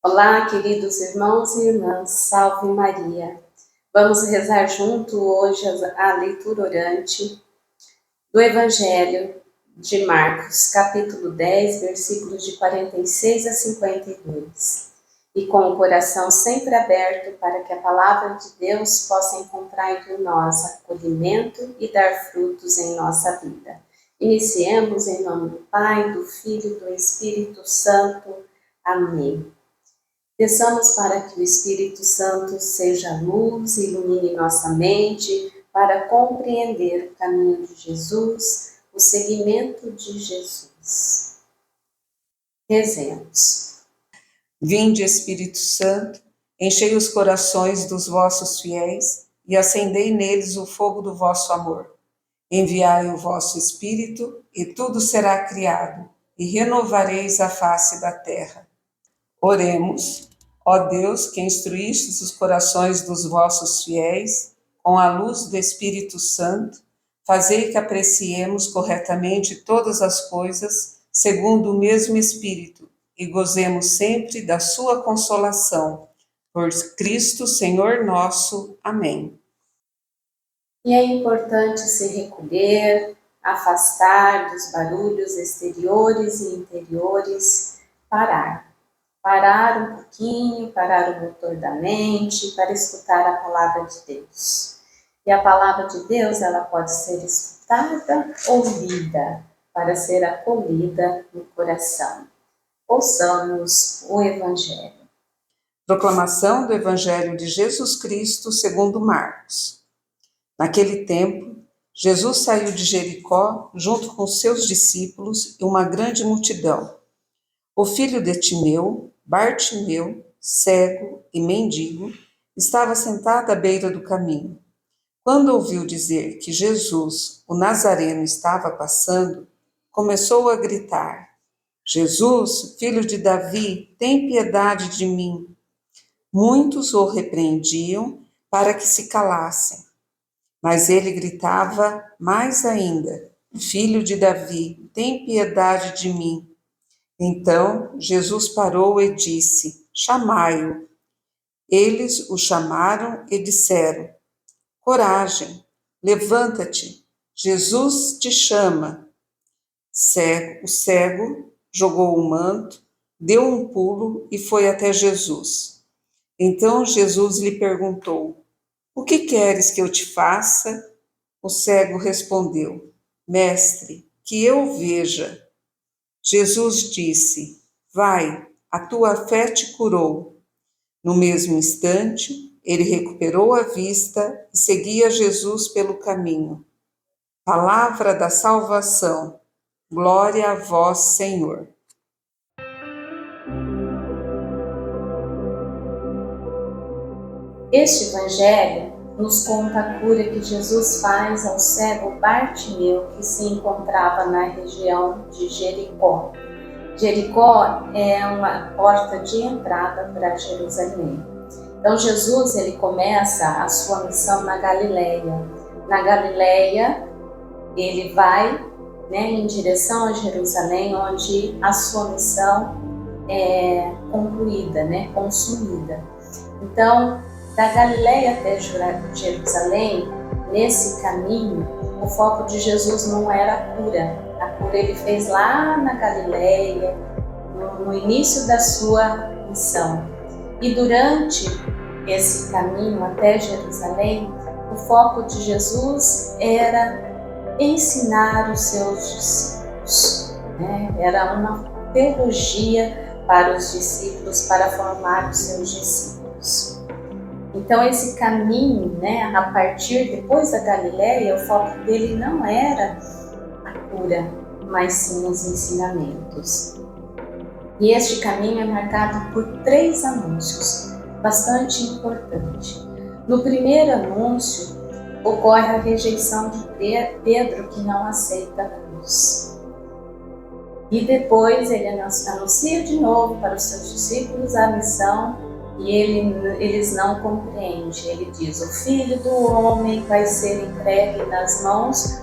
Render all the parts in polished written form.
Olá, queridos irmãos e irmãs, salve Maria. Vamos rezar junto hoje a leitura orante do Evangelho de Marcos, capítulo 10, versículos de 46 a 52. E com o coração sempre aberto para que a palavra de Deus possa encontrar entre nós acolhimento e dar frutos em nossa vida. Iniciemos em nome do Pai, do Filho e do Espírito Santo. Amém. Peçamos para que o Espírito Santo seja luz e ilumine nossa mente para compreender o caminho de Jesus, o seguimento de Jesus. Rezemos. Vinde, Espírito Santo, enchei os corações dos vossos fiéis e acendei neles o fogo do vosso amor. Enviai o vosso Espírito e tudo será criado, e renovareis a face da terra. Oremos. Ó Deus, que instruístes os corações dos vossos fiéis com a luz do Espírito Santo, fazei que apreciemos corretamente todas as coisas segundo o mesmo Espírito e gozemos sempre da sua consolação. Por Cristo, Senhor nosso. Amém. E é importante se recolher, afastar dos barulhos exteriores e interiores, parar um pouquinho, parar o motor da mente para escutar a palavra de Deus. E a palavra de Deus, ela pode ser escutada ou lida para ser acolhida no coração. Ouçamos o Evangelho. Proclamação do Evangelho de Jesus Cristo segundo Marcos. Naquele tempo, Jesus saiu de Jericó junto com seus discípulos e uma grande multidão. O filho de Timeu, Bartimeu, cego e mendigo, estava sentado à beira do caminho. Quando ouviu dizer que Jesus, o Nazareno, estava passando, começou a gritar: Jesus, filho de Davi, tem piedade de mim. Muitos o repreendiam para que se calassem, mas ele gritava mais ainda: Filho de Davi, tem piedade de mim. Então Jesus parou e disse: Chamai-o. Eles o chamaram e disseram: Coragem, levanta-te, Jesus te chama. O cego jogou o manto, deu um pulo e foi até Jesus. Então Jesus lhe perguntou: O que queres que eu te faça? O cego respondeu: Mestre, que eu veja. Jesus disse: Vai, a tua fé te curou. No mesmo instante, ele recuperou a vista e seguia Jesus pelo caminho. Palavra da salvação. Glória a vós, Senhor. Este Evangelho nos conta a cura que Jesus faz ao cego Bartimeu, que se encontrava na região de Jericó. Jericó é uma porta de entrada para Jerusalém. Então Jesus ele começa a sua missão na Galileia. Na Galileia ele vai em direção a Jerusalém, onde a sua missão é concluída, consumida. Então, da Galileia até Jerusalém, nesse caminho, o foco de Jesus não era a cura. A cura ele fez lá na Galileia, no início da sua missão. E durante esse caminho até Jerusalém, o foco de Jesus era ensinar os seus discípulos. Era uma teologia para os discípulos, para formar os seus discípulos. Então esse caminho, a partir depois da Galileia, o foco dele não era a cura, mas sim os ensinamentos. E este caminho é marcado por 3 anúncios, bastante importantes. No primeiro anúncio, ocorre a rejeição de Pedro, que não aceita a cruz. E depois ele anuncia de novo para os seus discípulos a missão, e eles não compreendem. Ele diz: o Filho do Homem vai ser entregue nas mãos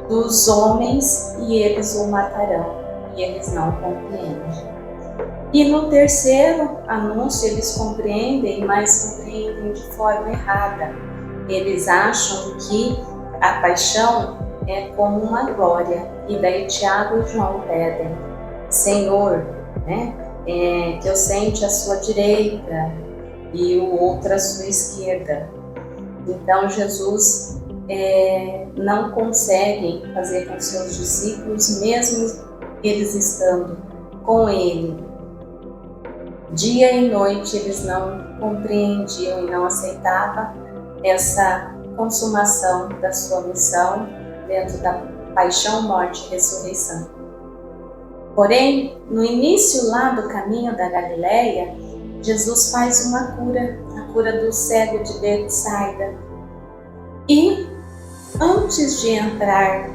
dos homens e eles o matarão. E eles não compreendem. E no terceiro anúncio eles compreendem, mas compreendem de forma errada. Eles acham que a paixão é como uma glória. E daí Tiago e João pedem: Senhor, que eu sente à sua direita e o outro à sua esquerda. Então Jesus não consegue fazer com seus discípulos, mesmo eles estando com ele dia e noite, eles não compreendiam e não aceitavam essa consumação da sua missão dentro da paixão, morte e ressurreição. Porém, no início lá do caminho da Galileia, Jesus faz uma cura, a cura do cego de Betsaida. E antes de entrar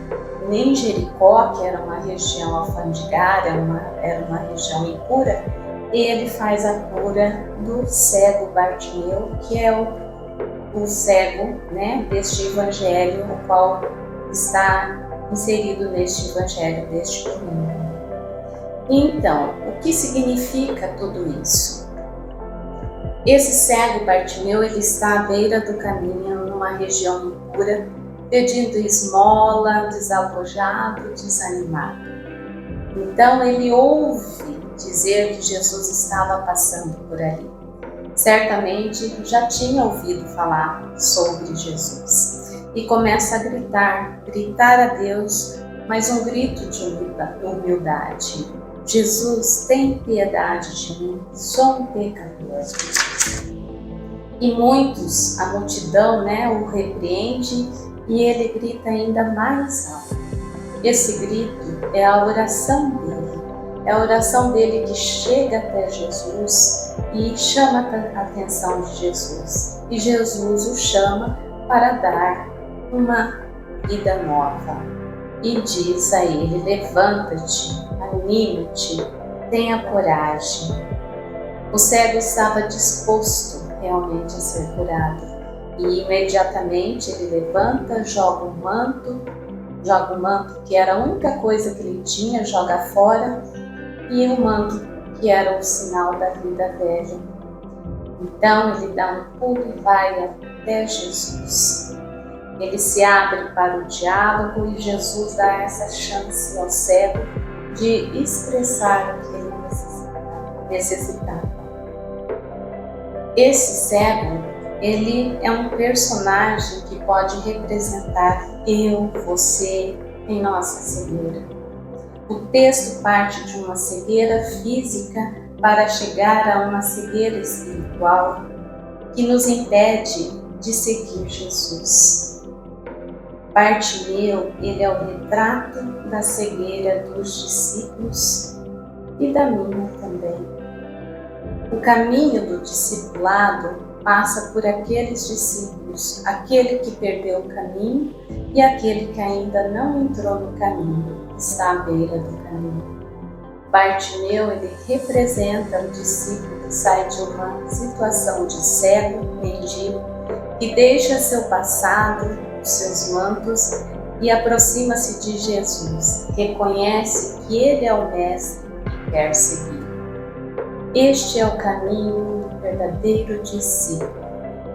em Jericó, que era uma região alfandegária, era uma região impura, ele faz a cura do cego Bartimeu, que é o cego deste evangelho, o qual está inserido neste evangelho deste domingo. Então, o que significa tudo isso? Esse cego Bartimeu, ele está à beira do caminho, numa região impura, pedindo esmola, desalojado, desanimado. Então ele ouve dizer que Jesus estava passando por ali. Certamente já tinha ouvido falar sobre Jesus. E começa a gritar a Deus, mas um grito de humildade. Jesus, tem piedade de mim, sou um pecador. E muitos, a multidão, o repreende e ele grita ainda mais alto. Esse grito é a oração dele. É a oração dele que chega até Jesus e chama a atenção de Jesus. E Jesus o chama para dar uma vida nova. E diz a ele: levanta-te, anima-te, tenha coragem. O cego estava disposto realmente a ser curado. E imediatamente ele levanta, joga o manto que era a única coisa que ele tinha, joga fora, e o manto que era o sinal da vida velha. Então ele dá um pulo e vai até Jesus. Ele se abre para o diálogo e Jesus dá essa chance ao cego de expressar o que ele necessitava. Esse cego, ele é um personagem que pode representar eu, você, em nossa cegueira. O texto parte de uma cegueira física para chegar a uma cegueira espiritual que nos impede de seguir Jesus. Bartimeu, ele é o retrato da cegueira dos discípulos e da minha também. O caminho do discipulado passa por aqueles discípulos, aquele que perdeu o caminho e aquele que ainda não entrou no caminho, está à beira do caminho. Bartimeu, ele representa o discípulo que sai de uma situação de cego, mendigo, que deixa seu passado, os seus mantos e aproxima-se de Jesus, reconhece que ele é o mestre e quer seguir. Este é o caminho do verdadeiro discípulo.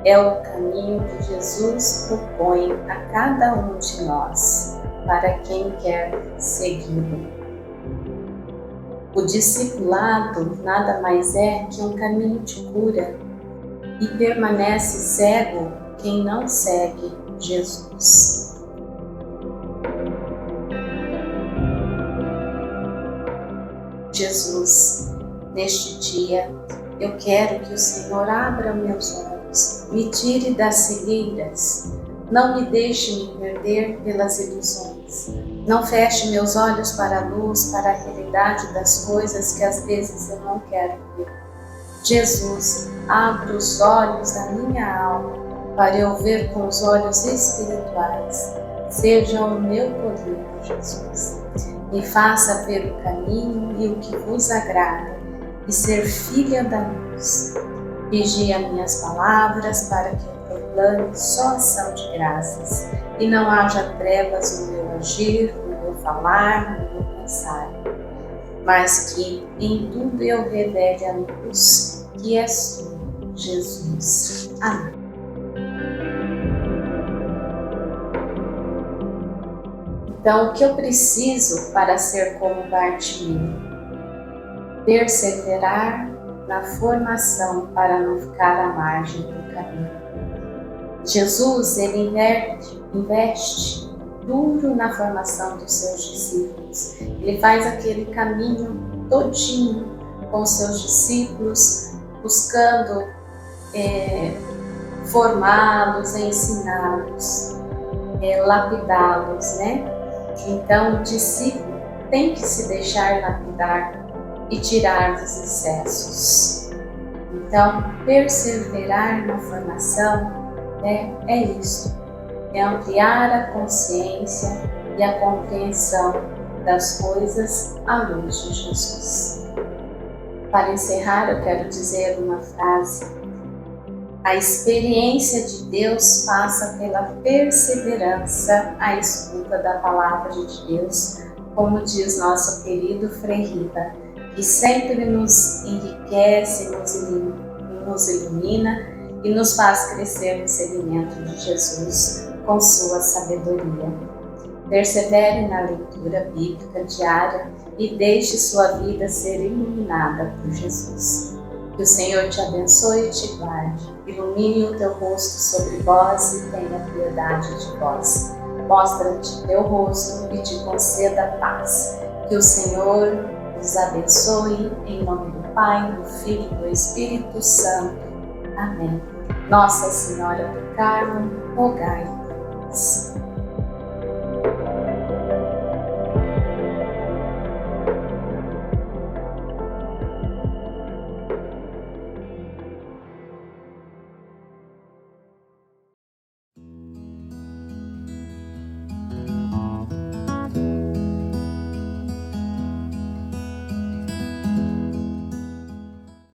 É o caminho que Jesus propõe a cada um de nós, para quem quer segui-lo. O discipulado nada mais é que um caminho de cura, e permanece cego quem não segue Jesus. Jesus, neste dia, eu quero que o Senhor abra meus olhos, me tire das cegueiras, não me deixe me perder pelas ilusões, não feche meus olhos para a luz, para a realidade das coisas que às vezes eu não quero ver. Jesus, abra os olhos da minha alma para eu ver com os olhos espirituais. Seja o meu poder, Jesus. Me faça ver o caminho e o que vos agrada e ser filha da luz. Vigia minhas palavras para que eu proclame só ação de graças e não haja trevas no meu agir, no meu falar, no meu pensar. mas que em tudo eu revele a luz, que és tu, Jesus. Amém. Então, o que eu preciso para ser como Bartimeu? Perseverar na formação para não ficar à margem do caminho. Jesus, ele investe duro na formação dos seus discípulos. Ele faz aquele caminho todinho com os seus discípulos, buscando formá-los, ensiná-los, lapidá-los, né? Então, o discípulo tem que se deixar lapidar e tirar os excessos. Então, perseverar na formação é isso, é ampliar a consciência e a compreensão das coisas à luz de Jesus. Para encerrar, eu quero dizer uma frase. A experiência de Deus passa pela perseverança à escuta da palavra de Deus, como diz nosso querido Frei Riba, que sempre nos enriquece, nos ilumina e nos faz crescer no seguimento de Jesus com sua sabedoria. Persevere na leitura bíblica diária e deixe sua vida ser iluminada por Jesus. Que o Senhor te abençoe e te guarde, ilumine o teu rosto sobre vós e tenha piedade de vós. Mostra-te teu rosto e te conceda paz. Que o Senhor os abençoe, em nome do Pai, do Filho e do Espírito Santo. Amém. Nossa Senhora do Carmo, rogai